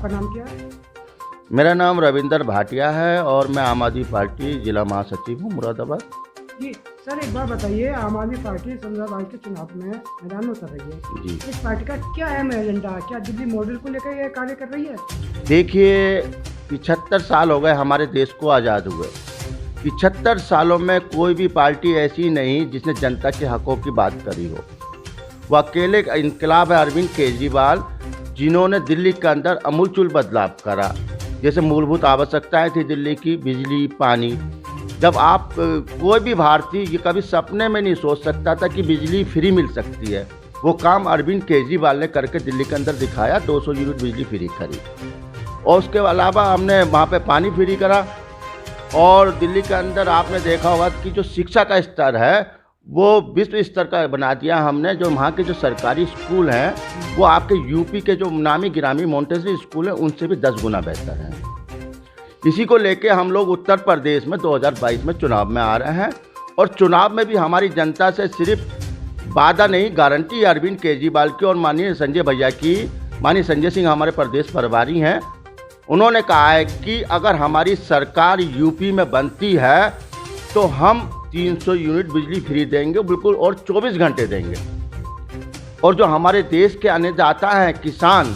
आपका नाम क्या है? मेरा नाम रविंदर भाटिया है और मैं आम आदमी पार्टी जिला महासचिव हूँ मुरादाबाद। जी सर, एक बार बताइए, आम आदमी पार्टी 15 के चुनाव में मैदान में उतर रही है। जी, इस पार्टी का क्या अहम एजेंडा है? क्या दिल्ली मॉडल को लेकर ये कार्य कर रही है? देखिए 75 साल हो गए हमारे देश को आज़ाद हुए। 75 सालों में कोई भी पार्टी ऐसी नहीं जिसने जनता के हकों की बात करी हो। वो अकेले इनकलाब है अरविंद केजरीवाल, जिन्होंने दिल्ली के अंदर अमूलचूल बदलाव करा। जैसे मूलभूत आवश्यकताएं थी दिल्ली की, बिजली, पानी। जब आप कोई भी भारतीय ये कभी सपने में नहीं सोच सकता था कि बिजली फ्री मिल सकती है, वो काम अरविंद केजरीवाल ने करके दिल्ली के अंदर दिखाया। 200 यूनिट बिजली फ्री करी और उसके अलावा हमने वहाँ पे पानी फ्री करा। और दिल्ली के अंदर आपने देखा होगा कि जो शिक्षा का स्तर है वो विश्व स्तर का बना दिया हमने। जो वहाँ के जो सरकारी स्कूल हैं वो आपके यूपी के जो नामी गिरामी मॉन्टेसरी स्कूल हैं उनसे भी 10 गुना बेहतर हैं। इसी को लेके हम लोग उत्तर प्रदेश में 2022 में चुनाव में आ रहे हैं और चुनाव में भी हमारी जनता से सिर्फ वादा नहीं, गारंटी अरविंद केजरीवाल की और माननीय संजय भैया की। माननीय संजय सिंह हमारे प्रदेश प्रभारी हैं, उन्होंने कहा है कि अगर हमारी सरकार यूपी में बनती है तो हम 300 यूनिट बिजली फ्री देंगे बिल्कुल, और 24 घंटे देंगे। और जो हमारे देश के अन्नदाता हैं किसान,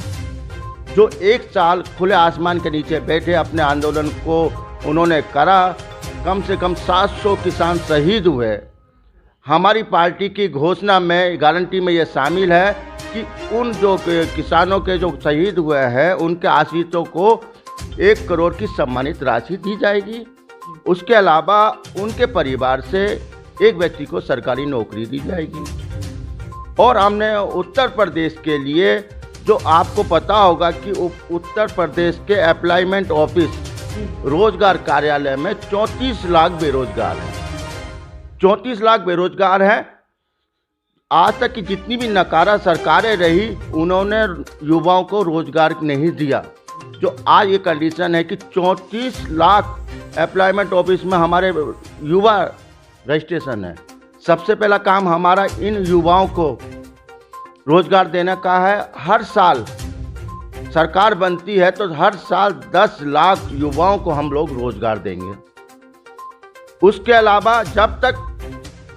जो 1 साल खुले आसमान के नीचे बैठे अपने आंदोलन को उन्होंने करा, कम से कम 700 किसान शहीद हुए। हमारी पार्टी की घोषणा में, गारंटी में ये शामिल है कि उन जो किसानों के जो शहीद हुए हैं उनके आश्रितों को 1 करोड़ की सम्मानित राशि दी जाएगी। उसके अलावा उनके परिवार से एक व्यक्ति को सरकारी नौकरी दी जाएगी। और हमने उत्तर प्रदेश के लिए, जो आपको पता होगा कि उत्तर प्रदेश के एम्प्लॉयमेंट ऑफिस रोजगार कार्यालय में 34 लाख बेरोजगार हैं। 34 लाख बेरोजगार हैं। आज तक की जितनी भी नकारा सरकारें रही उन्होंने युवाओं को रोजगार नहीं दिया। जो आज ये कंडीशन है कि 34 लाख एम्प्लॉयमेंट ऑफिस में हमारे युवा रजिस्ट्रेशन है। सबसे पहला काम हमारा इन युवाओं को रोजगार देने का है। हर साल सरकार बनती है तो हर साल 10 लाख युवाओं को हम लोग रोजगार देंगे। उसके अलावा जब तक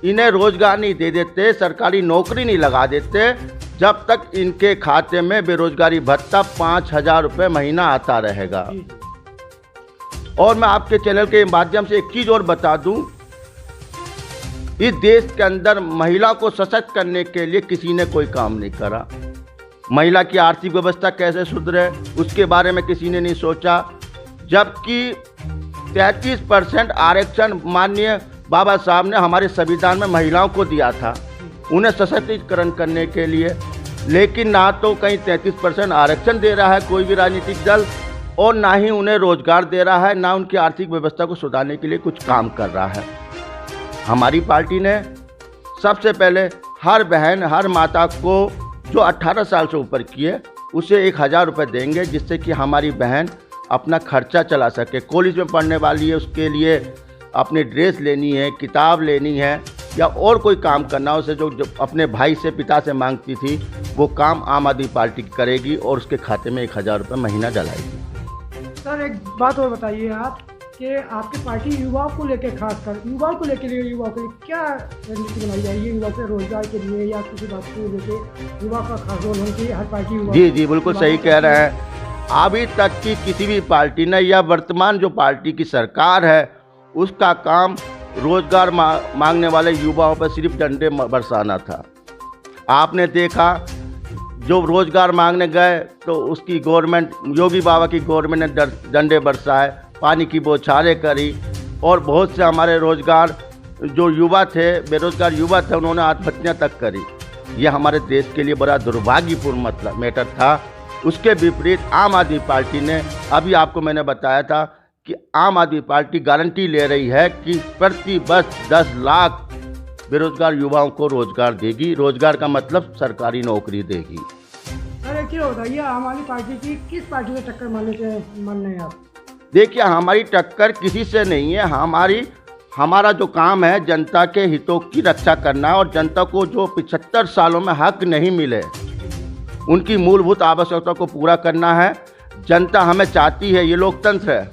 इन्हें रोजगार नहीं दे देते, सरकारी नौकरी नहीं लगा देते, जब तक इनके खाते में बेरोजगारी भत्ता 5,000 रुपये महीना आता रहेगा। और मैं आपके चैनल के माध्यम से एक चीज़ और बता दूं, इस देश के अंदर महिला को सशक्त करने के लिए किसी ने कोई काम नहीं करा। महिला की आर्थिक व्यवस्था कैसे सुधरे उसके बारे में किसी ने नहीं सोचा। जबकि 33% आरक्षण माननीय बाबा साहब ने हमारे संविधान में महिलाओं को दिया था, उन्हें सशक्तिकरण करने के लिए। लेकिन ना तो कहीं 33% आरक्षण दे रहा है कोई भी राजनीतिक दल, और ना ही उन्हें रोजगार दे रहा है, ना उनकी आर्थिक व्यवस्था को सुधारने के लिए कुछ काम कर रहा है। हमारी पार्टी ने सबसे पहले हर बहन, हर माता को जो 18 साल से ऊपर की है उसे 1,000 रुपये देंगे, जिससे कि हमारी बहन अपना खर्चा चला सके। कॉलेज में पढ़ने वाली है, उसके लिए अपनी ड्रेस लेनी है, किताब लेनी है, या और कोई काम करना, उसे जो अपने भाई से, पिता से मांगती थी, वो काम आम आदमी पार्टी करेगी और उसके खाते में 1,000 रुपये महीना डलाएगी। सर, एक बात और बताइए आप कि आपकी पार्टी युवाओं को लेकर, खासकर युवाओं को लेकर, युवाओं के लिए क्या रणनीति बनाई जाएगी? युवाओं के रोजगार के लिए या किसी बात को लेकर युवा का खास रोल होना चाहिए हर पार्टी युवा? जी, बिल्कुल सही कह रहे हैं। अभी तक की किसी भी पार्टी ने, या वर्तमान जो पार्टी की सरकार है, उसका काम रोजगार मांगने वाले युवाओं पर सिर्फ डंडे बरसाना था। आपने देखा जो रोजगार मांगने गए तो उसकी गवर्नमेंट, योगी बाबा की गवर्नमेंट ने डंडे बरसाए, पानी की बौछारें करी, और बहुत से हमारे रोजगार जो युवा थे, बेरोजगार युवा थे, उन्होंने आत्महत्या तक करी। ये हमारे देश के लिए बड़ा दुर्भाग्यपूर्ण मैटर था। उसके विपरीत आम आदमी पार्टी ने, अभी आपको मैंने बताया था कि आम आदमी पार्टी गारंटी ले रही है कि प्रति वर्ष 10 लाख बेरोजगार युवाओं को रोजगार देगी। रोजगार का मतलब सरकारी नौकरी देगी। अरे क्या बताइए, आम आदमी पार्टी की किस पार्टी से टक्कर मानने हैं आप? देखिए, हमारी टक्कर किसी से नहीं है। हमारा जो काम है जनता के हितों की रक्षा करना, और जनता को जो 75 सालों में हक नहीं मिले उनकी मूलभूत आवश्यकता को पूरा करना है। जनता हमें चाहती है, ये लोकतंत्र है,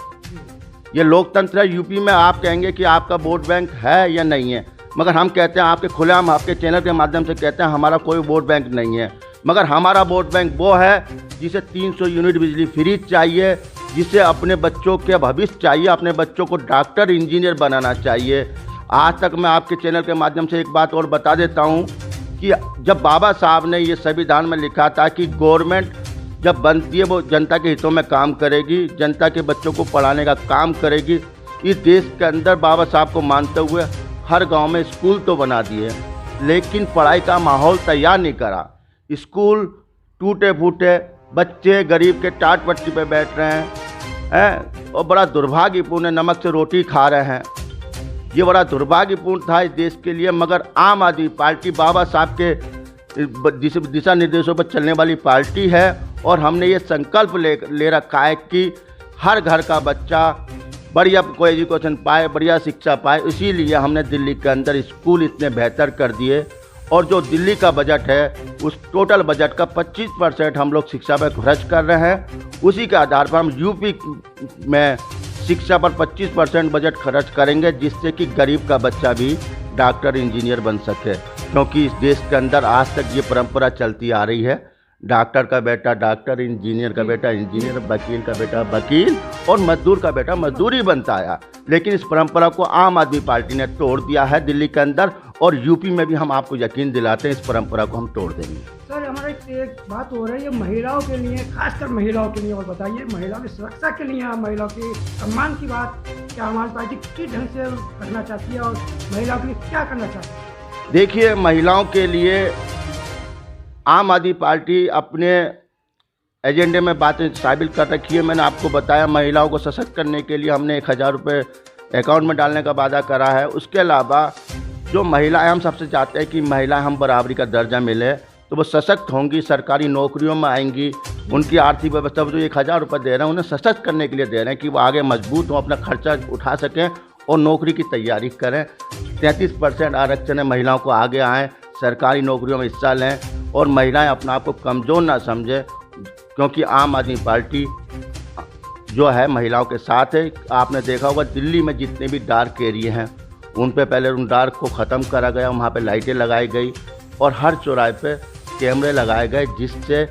ये लोकतंत्र है। यूपी में आप कहेंगे कि आपका वोट बैंक है या नहीं है, मगर हम कहते हैं आपके खुलेआम आपके चैनल के माध्यम से कहते हैं हमारा कोई वोट बैंक नहीं है। मगर हमारा वोट बैंक वो है जिसे 300 यूनिट बिजली फ्री चाहिए, जिसे अपने बच्चों के भविष्य चाहिए, अपने बच्चों को डॉक्टर इंजीनियर बनाना चाहिए। आज तक मैं आपके चैनल के माध्यम से एक बात और बता देता हूँ कि जब बाबा साहब ने ये संविधान में लिखा था कि गवर्नमेंट जब बनती है वो जनता के हितों में काम करेगी, जनता के बच्चों को पढ़ाने का काम करेगी। इस देश के अंदर बाबा साहब को मानते हुए हर गांव में स्कूल तो बना दिए, लेकिन पढ़ाई का माहौल तैयार नहीं करा। स्कूल टूटे फूटे, बच्चे गरीब के टाट पट्टी पे बैठ रहे हैं और बड़ा दुर्भाग्यपूर्ण है, नमक से रोटी खा रहे हैं। ये बड़ा दुर्भाग्यपूर्ण था इस देश के लिए। मगर आम आदमी पार्टी बाबा साहब के दिशा निर्देशों पर चलने वाली पार्टी है और हमने ये संकल्प ले रखा है कि हर घर का बच्चा बढ़िया कोई एजुकेशन पाए, बढ़िया शिक्षा पाए। इसीलिए हमने दिल्ली के अंदर स्कूल इतने बेहतर कर दिए और जो दिल्ली का बजट है उस टोटल बजट का 25% हम लोग शिक्षा पर खर्च कर रहे हैं। उसी के आधार पर हम यूपी में शिक्षा पर 25% बजट खर्च करेंगे, जिससे कि गरीब का बच्चा भी डॉक्टर इंजीनियर बन सके। क्योंकि इस देश के अंदर आज तक ये परंपरा चलती आ रही है, डॉक्टर का बेटा डॉक्टर, इंजीनियर का बेटा इंजीनियर, वकील का बेटा वकील और मजदूर का बेटा मजदूर ही बनता आया। लेकिन इस परंपरा को आम आदमी पार्टी ने तोड़ दिया है दिल्ली के अंदर, और यूपी में भी हम आपको यकीन दिलाते हैं इस परंपरा को हम तोड़ देंगे। सर हमारा एक बात हो रही है महिलाओं के लिए, खासकर महिलाओं के लिए, और बताइए महिलाओं की सुरक्षा के लिए, महिलाओं के सम्मान की बात क्या हमारी पार्टी किस ढंग से करना चाहती है और महिलाओं के लिए क्या करना चाहती है? देखिए, महिलाओं के लिए आम आदमी पार्टी अपने एजेंडे में बातें शामिल कर रखी है। मैंने आपको बताया महिलाओं को सशक्त करने के लिए हमने 1000 रुपये अकाउंट में डालने का वादा करा है। उसके अलावा जो महिलाएं, हम सबसे चाहते हैं कि महिलाएं हम बराबरी का दर्जा मिले, तो वो सशक्त होंगी, सरकारी नौकरियों में आएंगी, उनकी आर्थिक व्यवस्था जो 1000 रुपये दे रहे हैं उन्हें सशक्त करने के लिए दे रहे हैं कि वो आगे मजबूत हों, अपना खर्चा उठा सकें और नौकरी की तैयारी करें। 33% आरक्षण है, महिलाओं को आगे आएँ, सरकारी नौकरियों में हिस्सा लें और महिलाएं अपना आप को कमज़ोर ना समझें, क्योंकि आम आदमी पार्टी जो है महिलाओं के साथ है। आपने देखा होगा दिल्ली में जितने भी डार्क एरिया हैं उन पे पहले उन डार्क को ख़त्म करा गया, वहाँ पे लाइटें लगाई गई और हर चौराहे पे कैमरे लगाए गए, जिससे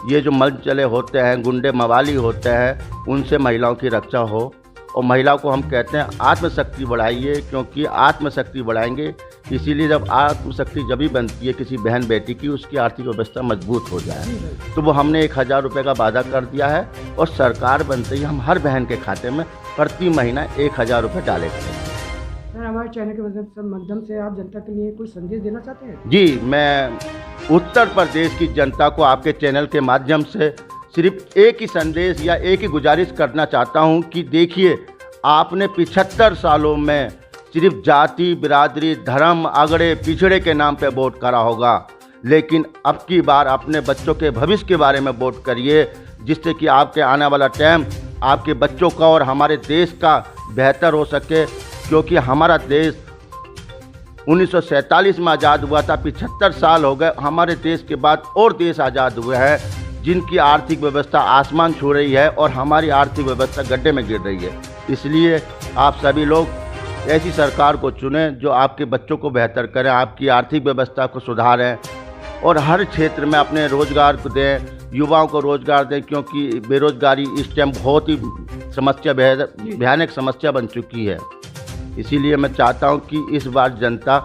ये जो मनचले होते हैं, गुंडे मवाली होते हैं, उनसे महिलाओं की रक्षा हो। और महिलाओं को हम कहते हैं आत्मशक्ति बढ़ाइए, क्योंकि आत्मशक्ति बढ़ाएंगे, इसीलिए जब आत्मशक्ति जब भी बनती है किसी बहन बेटी की, उसकी आर्थिक व्यवस्था मजबूत हो जाए। तो वो हमने 1000 रुपये का वादा कर दिया है और सरकार बनते ही हम हर बहन के खाते में प्रति महीना 1000 रुपये डाले करेंगे। सर हमारे चैनल के माध्यम से आप जनता के लिए कोई संदेश देना चाहते हैं? जी, मैं उत्तर प्रदेश की जनता को आपके चैनल के माध्यम से सिर्फ एक ही संदेश या एक ही गुजारिश करना चाहता हूं कि देखिए, आपने 75 सालों में सिर्फ जाति, बिरादरी, धर्म, अगड़े पिछड़े के नाम पे वोट करा होगा, लेकिन अब की बार अपने बच्चों के भविष्य के बारे में वोट करिए, जिससे कि आपके आने वाला टाइम आपके बच्चों का और हमारे देश का बेहतर हो सके। क्योंकि हमारा देश 1947 में आज़ाद हुआ था, 75 साल हो गए, हमारे देश के बाद और देश आज़ाद हुए हैं जिनकी आर्थिक व्यवस्था आसमान छू रही है और हमारी आर्थिक व्यवस्था गड्ढे में गिर रही है। इसलिए आप सभी लोग ऐसी सरकार को चुनें जो आपके बच्चों को बेहतर करें, आपकी आर्थिक व्यवस्था को सुधारें और हर क्षेत्र में अपने रोज़गार को दें, युवाओं को रोज़गार दें, क्योंकि बेरोज़गारी इस टाइम बहुत ही समस्या, भयानक समस्या बन चुकी है। इसीलिए मैं चाहता हूं कि इस बार जनता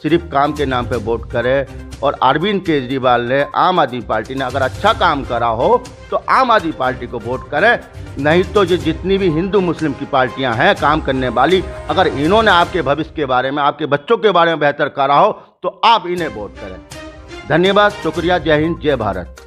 सिर्फ काम के नाम पे वोट करे और अरविंद केजरीवाल ने, आम आदमी पार्टी ने अगर अच्छा काम करा हो तो आम आदमी पार्टी को वोट करें, नहीं तो ये जितनी भी हिंदू मुस्लिम की पार्टियां हैं काम करने वाली, अगर इन्होंने आपके भविष्य के बारे में, आपके बच्चों के बारे में बेहतर करा हो तो आप इन्हें वोट करें। धन्यवाद, शुक्रिया, जय हिंद, जय भारत।